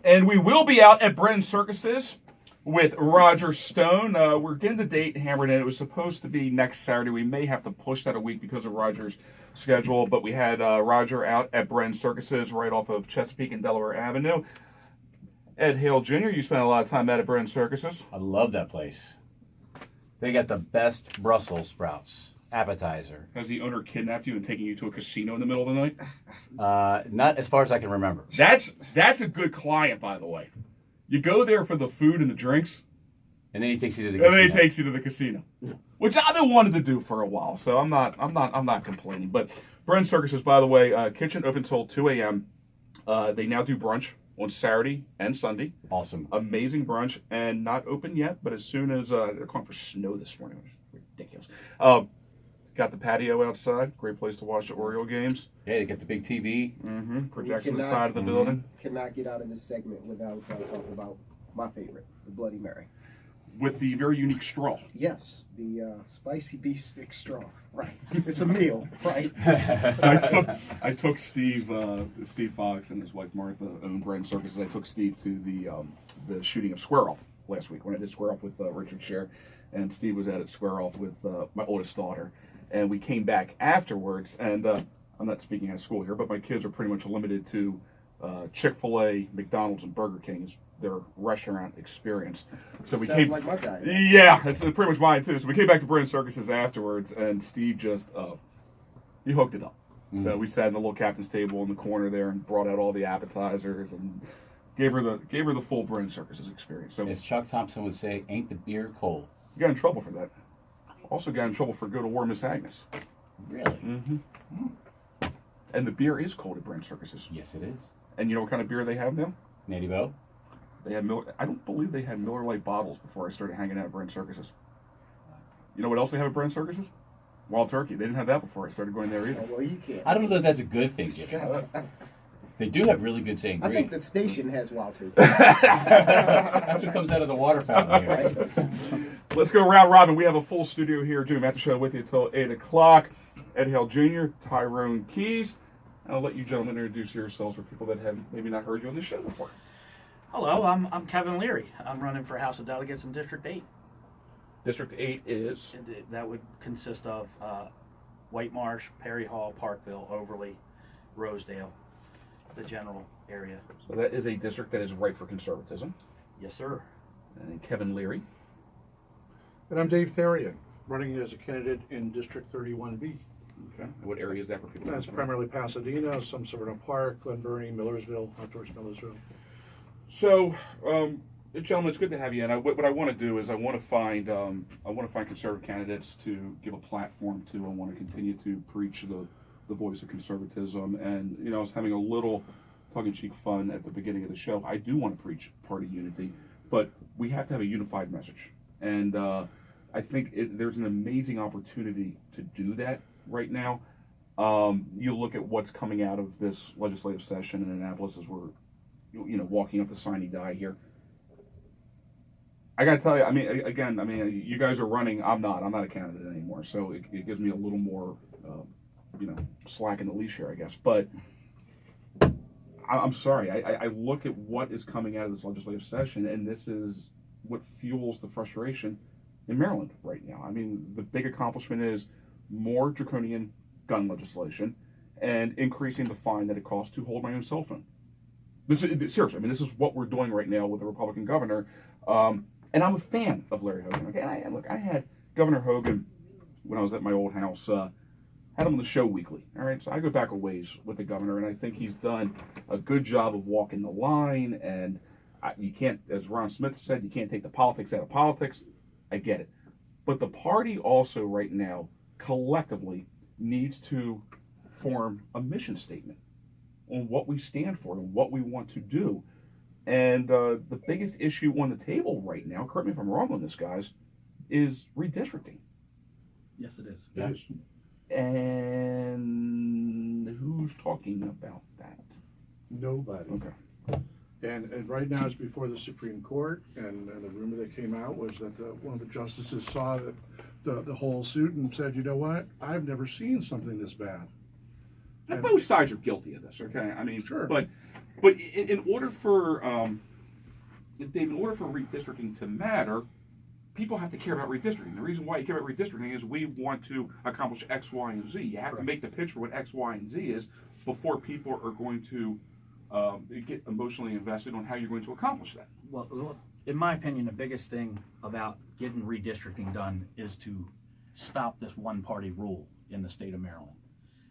And we will be out at Brennan Circuses with Roger Stone. We're getting the date hammered in. It was supposed to be next Saturday. We may have to push that a week because of Roger's schedule, but we had Roger out at Brennan Circuses right off of Chesapeake and Delaware Avenue. Ed Hale Jr., you spent a lot of time out at Brennan Circuses. I love that place. They got the best Brussels sprouts appetizer. Has the owner kidnapped you and taken you to a casino in the middle of the night? Not as far as I can remember. That's a good client, by the way. You go there for the food and the drinks, and then he takes you to the casino. And then he takes you to the casino, which I've been wanted to do for a while. So I'm not complaining. But Brennan Circuses, by the way, kitchen open until 2 a.m. They now do brunch on Saturday and Sunday. Awesome. Amazing brunch, and not open yet, but as soon as they're calling for snow this morning, which is ridiculous. Got the patio outside. Great place to watch the Oriole games. Yeah, they got the big TV. Projects on the side of the building. Cannot get out of this segment without talking about my favorite, the Bloody Mary. With the very unique straw. Yes, the spicy beef stick straw. Right. It's a meal, right? So I took Steve Fox and his wife Martha own Brennan Circuses. I took Steve to the shooting of Square Off last week when I did Square Off with Richard Scher, and Steve was at Square Off with my oldest daughter. And we came back afterwards, and I'm not speaking out of school here, but my kids are pretty much limited to Chick-fil-A, McDonald's, and Burger King as their restaurant experience. So we Sounds like my guy. Yeah, that's pretty much mine too. So we came back to Brennan Circuses afterwards, and Steve just he hooked it up. So we sat in the little captain's table in the corner there and brought out all the appetizers and gave her the full Brennan Circuses experience. So as Chuck Thompson would say, ain't the beer cold? You got in trouble for that. Also got in trouble for Go to War, Miss Agnes. Really? And the beer is cold at Brennan Circuses. Yes, it is. And you know what kind of beer they have now? Natty Bo? They had Miller. I don't believe they had Miller Lite bottles before I started hanging out at Brennan Circuses. You know what else they have at Brennan Circuses? Wild turkey. They didn't have that before I started going there either. Oh, well, you can't. I don't know if that's a good thing, Jimmy. They do have really good sangria. I think the station has wild turkey. That's what comes out of the water fountain here. Right. Let's go round robin. We have a full studio here. Jimmy Mathis Show with you until 8 o'clock. Ed Hale Jr., Tyrone Keys. I'll let you gentlemen introduce yourselves for people that have maybe not heard you on this show before. Hello, I'm Kevin Leary. I'm running for House of Delegates in District 8. District 8 is? That would consist of White Marsh, Perry Hall, Parkville, Overley, Rosedale, the general area. So that is a district that is ripe for conservatism. Yes, sir. And Kevin Leary. And I'm Dave Therian, running as a candidate in District 31B. Okay. What area is that for people? That's primarily Pasadena, some Severino Park, Glen Burnie, Millersville, out towards Millersville. So, gentlemen, it's good to have you. And what I want to do is I want to find conservative candidates to give a platform to. I want to continue to preach the voice of conservatism. And I was having a little tongue-in-cheek fun at the beginning of the show. I do want to preach party unity, but we have to have a unified message. And I think there's an amazing opportunity to do that right now. You look at what's coming out of this legislative session in Annapolis as we're walking up the sine die here. I gotta tell you, you guys are running. I'm not a candidate anymore, so it gives me a little more, slack in the leash here, I guess. But I'm sorry. I look at what is coming out of this legislative session, and this is what fuels the frustration in Maryland right now. I mean, the big accomplishment is more draconian gun legislation and increasing the fine that it costs to hold my own cell phone. This is seriously. I mean, this is what we're doing right now with the Republican governor, and I'm a fan of Larry Hogan. Okay, I had Governor Hogan when I was at my old house. Had him on the show weekly. All right, so I go back a ways with the governor, and I think he's done a good job of walking the line. And you can't, as Ron Smith said, you can't take the politics out of politics. I get it, but the party also right now collectively needs to form a mission statement on what we stand for and what we want to do. And the biggest issue on the table right now, correct me if I'm wrong on this, guys, is redistricting. Yes, it is. Yeah. And who's talking about that? Nobody. Okay. And right now it's before the Supreme Court, and the rumor that came out was that one of the justices saw that the whole suit and said, you know what, I've never seen something this bad. And both sides are guilty of this, okay? I mean, Sure. But in order for Dave, in order for redistricting to matter, people have to care about redistricting. The reason why you care about redistricting is we want to accomplish X, Y, and Z. You have to make the picture what X, Y, and Z is before people are going to get emotionally invested on how you're going to accomplish that. Well, in my opinion, the biggest thing about getting redistricting done is to stop this one-party rule in the state of Maryland.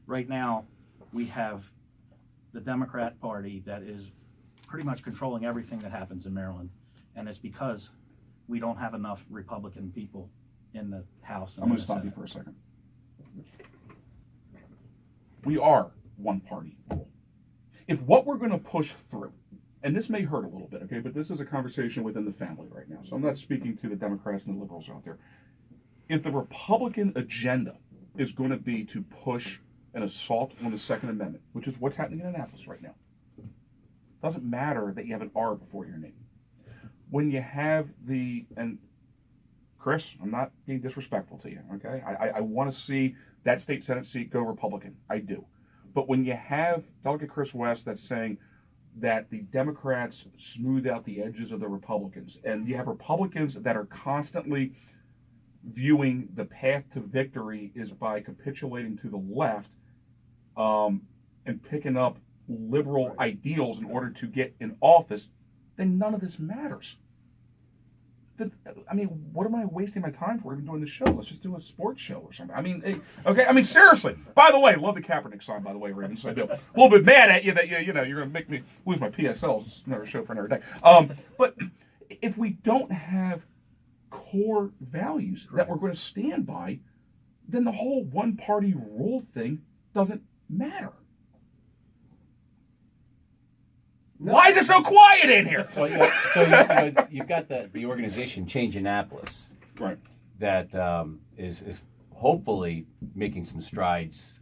Right now, we have the Democrat Party that is pretty much controlling everything that happens in Maryland, and it's because we don't have enough Republican people in the House. And I'm going in to the stop you Senate. for a second. We are one party rule. If what we're going to push through, and this may hurt a little bit, okay, but this is a conversation within the family right now, so I'm not speaking to the Democrats and the liberals out there. If the Republican agenda is going to be to push an assault on the Second Amendment, which is what's happening in Annapolis right now, it doesn't matter that you have an R before your name. When you have and Chris, I'm not being disrespectful to you, okay? I want to see that state Senate seat go Republican. I do. But when you have Delegate Chris West that's saying that the Democrats smooth out the edges of the Republicans, and you have Republicans that are constantly viewing the path to victory is by capitulating to the left and picking up liberal ideals in order to get in office, then none of this matters. I mean, what am I wasting my time for even doing the show? Let's just do a sports show or something. I mean, hey, okay. I mean, seriously. By the way, love the Kaepernick sign. By the way, Ravens. So I do. A little bit mad at you that you're going to make me lose my PSLs. It's another show for another day. But if we don't have core values that we're going to stand by, then the whole one-party rule thing doesn't matter. No. Why is it so quiet in here? Well, you've got the organization Change Annapolis Right. that is hopefully making some strides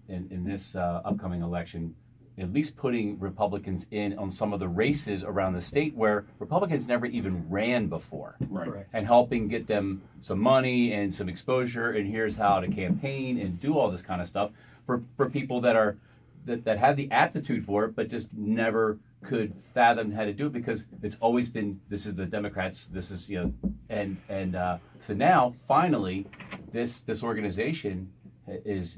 in this upcoming election, at least putting Republicans in on some of the races around the state where Republicans never even ran before. Right. Correct. And helping get them some money and some exposure, and here's how to campaign and do all this kind of stuff for people that have the aptitude for it, but just never could fathom how to do it because it's always been, this is the Democrats, this is, and so now finally this organization is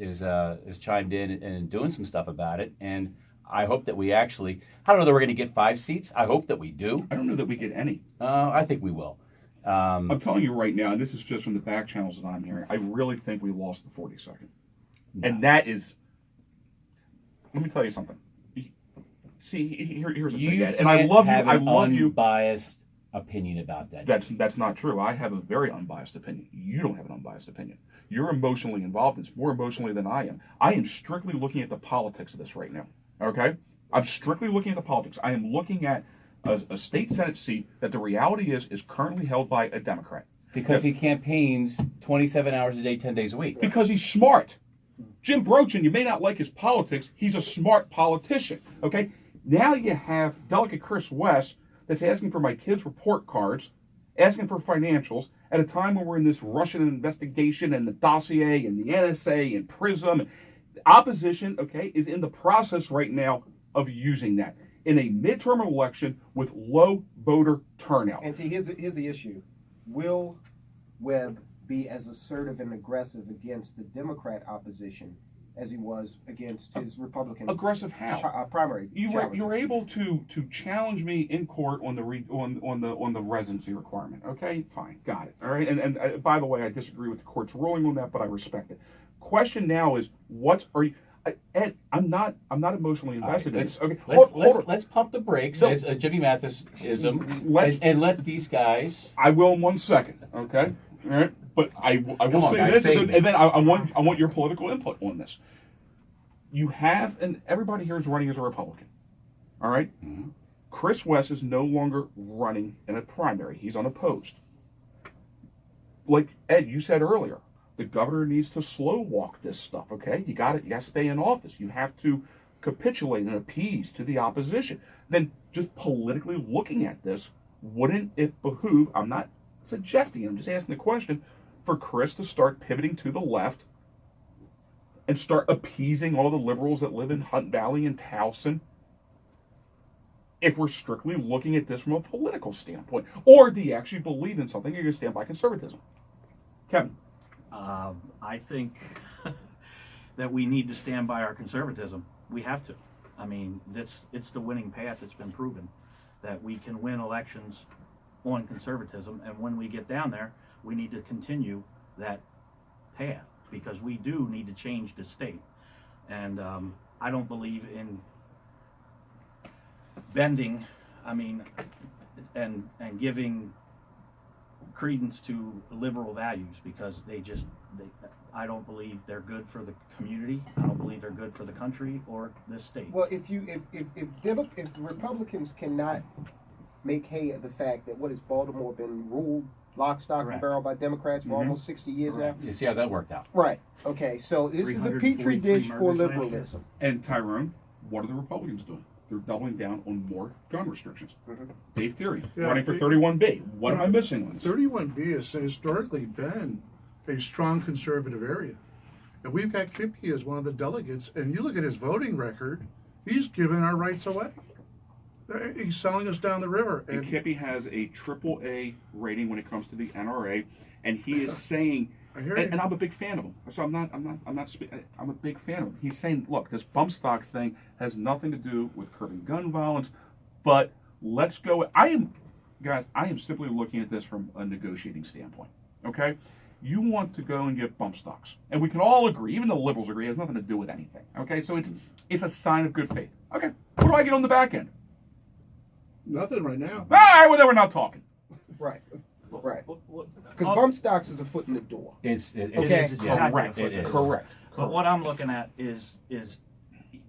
chimed in and doing some stuff about it, and I hope that we actually, I don't know that we're going to get 5 seats. I hope that we do. I don't know that we get any. I think we will. I'm telling you right now, and this is just from the back channels that I'm hearing, I really think we lost the 42nd. And that is, let me tell you something. See, here's the thing, Ed, and I love you. I love you. Unbiased opinion about that. That's not true. I have a very unbiased opinion. You don't have an unbiased opinion. You're emotionally involved. It's more emotionally than I am. I am strictly looking at the politics of this right now. Okay? I'm strictly looking at the politics. I am looking at a state Senate seat that the reality is currently held by a Democrat. Because he campaigns 27 hours a day, 10 days a week. Because he's smart. Jim Brochin, you may not like his politics, he's a smart politician. Okay? Now you have Delegate Chris West that's asking for my kids' report cards, asking for financials at a time when we're in this Russian investigation and the dossier and the NSA and PRISM. The opposition, okay, is in the process right now of using that in a midterm election with low voter turnout. And see, here's the issue. Will Webb be as assertive and aggressive against the Democrat opposition as he was against his Republican Aggressive how? Primary? You're able to challenge me in court on the residency requirement. Okay, fine, got it. All right, and by the way, I disagree with the court's ruling on that, but I respect it. Question now is, what are you? Ed, I'm not emotionally invested in this. Okay, let's pump the brakes, No. as Jimmy Mathis ism, Let's- and let these guys. I will in 1 second. Okay, all right, but I will on, say guys, this, save and me. then I want your political input on this. You have, and everybody here is running as a Republican. All right? Mhm. Chris West is no longer running in a primary. He's unopposed. Like Ed, you said earlier, the governor needs to slow walk this stuff, okay? You got to stay in office. You have to capitulate and appease to the opposition. Then just politically looking at this, wouldn't it behoove, I'm not suggesting, I'm just asking the question, for Chris to start pivoting to the left and start appeasing all the liberals that live in Hunt Valley and Towson? If we're strictly looking at this from a political standpoint, or do you actually believe in something? You're going to stand by conservatism, Kevin. I think that we need to stand by our conservatism. We have to. I mean, it's the winning path. It's been proven that we can win elections on conservatism, and when we get down there, we need to continue that path because we do need to change the state. And I don't believe in bending, and giving credence to liberal values because I don't believe they're good for the community. I don't believe they're good for the country or this state. Well, if Republicans cannot make hay of the fact that what has Baltimore been ruled lock, stock, and Correct. barrel by Democrats for almost 60 years Correct. now? You see how that worked out. Right. Okay. So this is a 343 petri dish for murders last year. liberalism. And Tyrone, what are the Republicans doing? They're doubling down on more gun restrictions. Dave Theory, Yeah, running for 31B. What am I missing on this? 31B has historically been a strong conservative area. And we've got Kipke as one of the delegates, and you look at his voting record, he's giving our rights away. He's selling us down the river. And Kippy has a AAA rating when it comes to the NRA, and he is saying, I hear and you. I'm a big fan of him. So I'm a big fan of him. He's saying, look, this bump stock thing has nothing to do with curbing gun violence, but let's go. I am simply looking at this from a negotiating standpoint. Okay, you want to go and get bump stocks, and we can all agree, even the liberals agree, it has nothing to do with anything. Okay, so it's a sign of good faith. Okay, what do I get on the back end? Nothing right now. All right, well then we're not talking. Right. Right. What- Because bump stocks is a foot in the door. It's Okay. exactly Correct. a foot. It is. Correct. But what I'm looking at is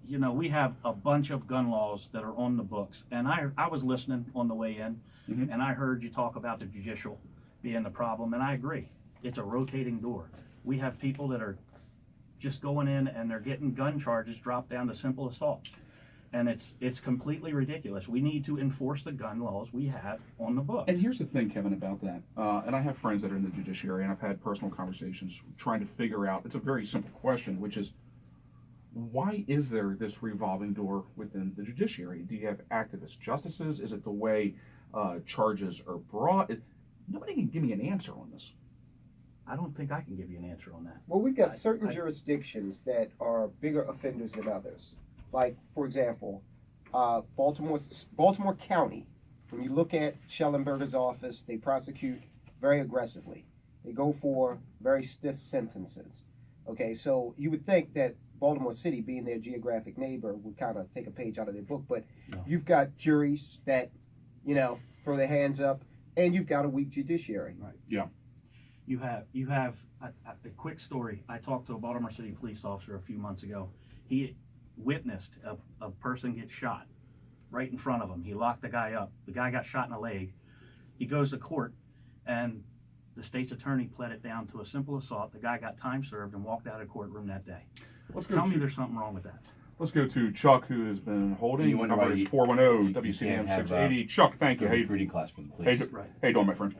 we have a bunch of gun laws that are on the books, and I was listening on the way in, Mhm. and I heard you talk about the judicial being the problem, and I agree. It's a rotating door. We have people that are just going in and they're getting gun charges dropped down to simple assaults, and it's completely ridiculous. We need to enforce the gun laws we have on the books. And here's the thing, Kevin, about that. And I have friends that are in the judiciary, and I've had personal conversations trying to figure out. It's a very simple question, which is, why is there this revolving door within the judiciary? Do you have activist justices? Is it the way charges are brought? Nobody can give me an answer on this. I don't think I can give you an answer on that. Well, we've got I- certain I- jurisdictions that are bigger offenders than others. Like, for example, Baltimore County. When you look at Schellenberger's office, they prosecute very aggressively. They go for very stiff sentences. Okay, so you would think that Baltimore City, being their geographic neighbor, would kind of take a page out of their book. But No. you've got juries that, throw their hands up, and you've got a weak judiciary. You have a quick story. I talked to a Baltimore City police officer a few months ago. He witnessed a person get shot right in front of him. He locked the guy up. The guy got shot in the leg. He goes to court, and the state's attorney pled it down to a simple assault. The guy got time served and walked out of the courtroom that day. Tell me there's something wrong with that. Let's go to Chuck, who has been holding. You wonder Number why is you 410 can't WCBM have, 680. Chuck, thank you. Go Hey, to reading class for the hey, police. Right. hey, doing, my friend?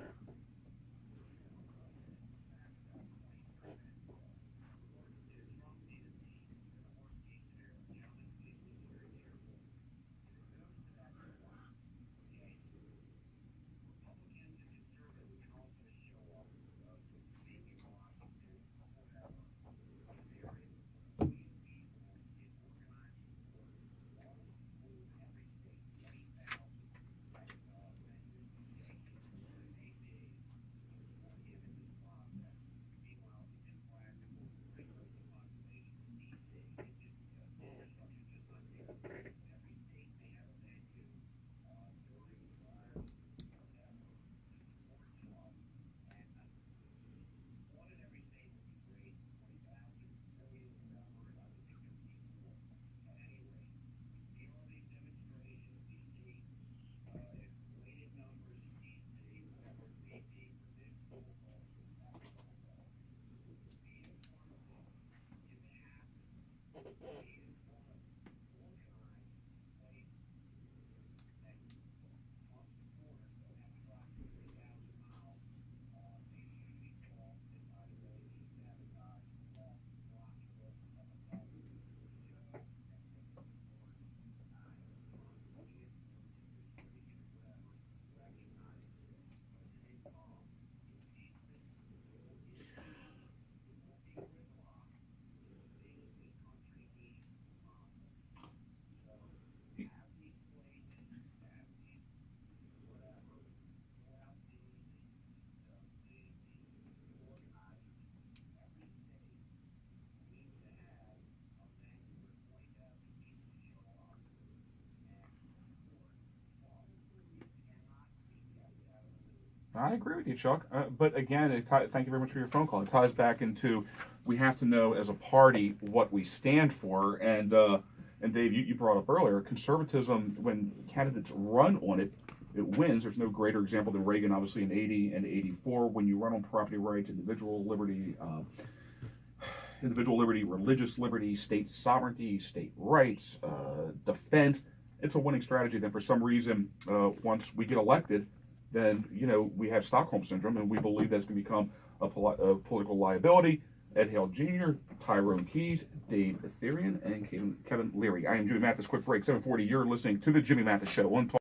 I agree with you, Chuck. But again, thank you very much for your phone call. It ties back into we have to know as a party what we stand for. And Dave, you brought up earlier, conservatism, when candidates run on it, it wins. There's no greater example than Reagan, obviously, in 80 and 84. When you run on property rights, individual liberty, religious liberty, state sovereignty, state rights, defense, it's a winning strategy. Then for some reason, once we get elected, then, we have Stockholm Syndrome, and we believe that's going to become a political liability. Ed Hale Jr., Tyrone Keys, Dave Etherean, and Kevin Leary. I am Jimmy Mathis. Quick break, 7:40. You're listening to the Jimmy Mathis Show on Talk.